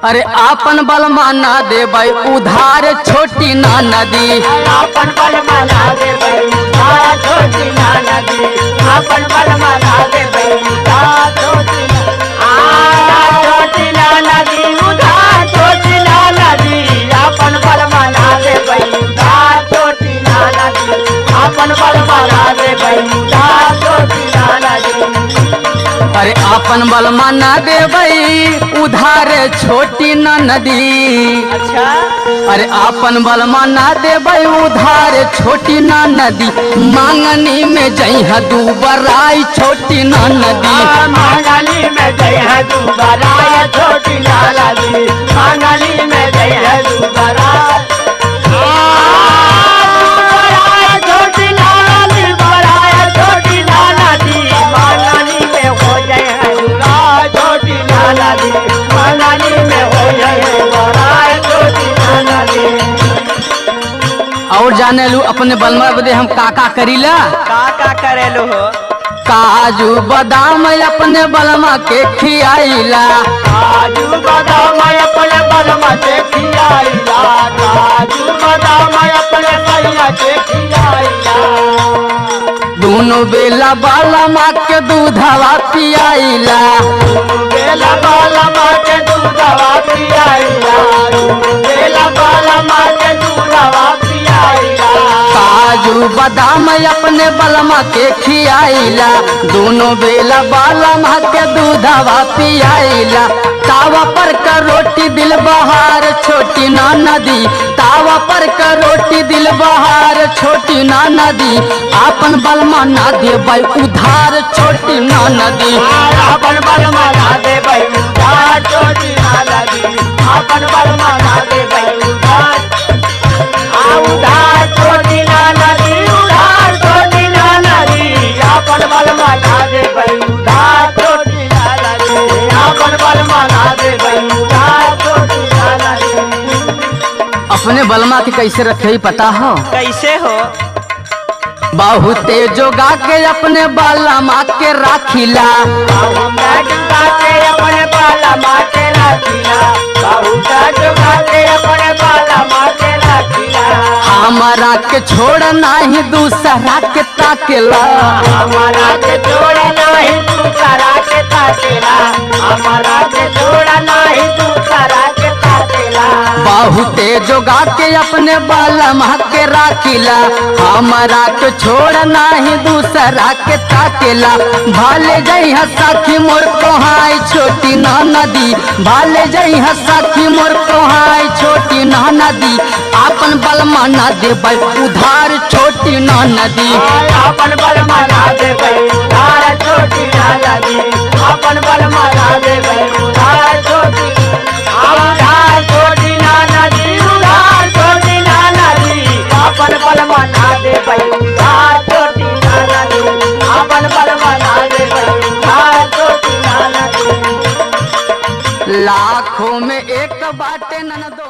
अरे आपन बलमा ना देबै उधार छोटी ना नदी। आपन बलमा ना देबै उधार छोटी ना नदी। आपन बलमा ना देबै उधार छोटी ना नदी। उधार छोटी ना नदी। आपन बलमा ना देबै उधार छोटी ना नदी। आपन बलमा ना देबै उधार छोटी ना नदी। अरे आपन बलमा ना देबै उधार छोटी ना नदी। अच्छा अरे आपन बलमा ना देबै उधार छोटी ना नदी। मांगनी में जइहा दू बराई छोटी ना नदी। मांगनी में जइहा दू बराई छोटी ना नदी। मांगनी में जइहा दू बराई छोटी ना नदी। बराई छोटी ना नदी। मांगनी में हो जइहा बराई छोटी ना नदी। मांगनी में हो जइहा बराई छोटी ना नदी। और जाने लू अपने बलमा बदे हम का करीला। का करेलू हो। काजू बादाम अपने बलमा के खियाइला। काजू बादाम अपने बलमा के खियाइला। काजू बादाम अपने बलमा के खियाइला। दोनों बेला बलमा के दूधवा पियाइला। बेला बलमा के दूधवा पियाइला। बेला बलमा के दूधवा पियाइला। काजू बादाम अपने बलमा के खियाइला। दोनों बेला बलमा के दूधवा पियाइला। तावा पर का रोटी दिल बहार छोटी ना नदी। तावा पर का रोटी दिल बहार छोटी ना नदी। आपन बलमा ना देबै उधार छोटी ना नदी। आपन बलमा ना देबै उधार छोटी ना नदी। आपन बलमा ना देबै उधार उधार छोटी ना नदी। उधार छोटी ना नदी। आपन बलमा ना देबै उधार छोटी ना नदी। आपन बलमा ना देबै उधार छोटी ना नदी। अपने बलमा के कैसे रखे पता हो। कैसे हो। बहुते जोगा के अपने बलमा के राखिला। अपने बलमा के राखिला। बहुत जोगा के अपने बलमा के राखिला। हमारा के छोड़ नहीं दूसरा के ताकेला। हमारा के छोड़ नहीं दूसरा के ताकेला। हमारा के छोड़ नहीं दूसरा के ताकेला। बहुते जोगा के अपने बलमा के राखिला। हमारा के छोड़ नहीं दूसरा के ताकेला। भाले जइहा साखी मोर कोहाई छोटी ना नदी। भाले जइहा साखी मोर कोहाई छोटी ना नदी। आपन बलमा ना देबै उधार छोटी ना नदी। आपन बलमा ना देबै उधार छोटी ना नदी। आपन बलमा ना देबै उधार छोटी उधार छोटी ना नदी। उधार छोटी ना नदी। आपन बलमा ना देबै उधार छोटी ना नदी। आपन बलमा ना देबै उधार छोटी ना नदी। लाखों में एक बाटे ननदो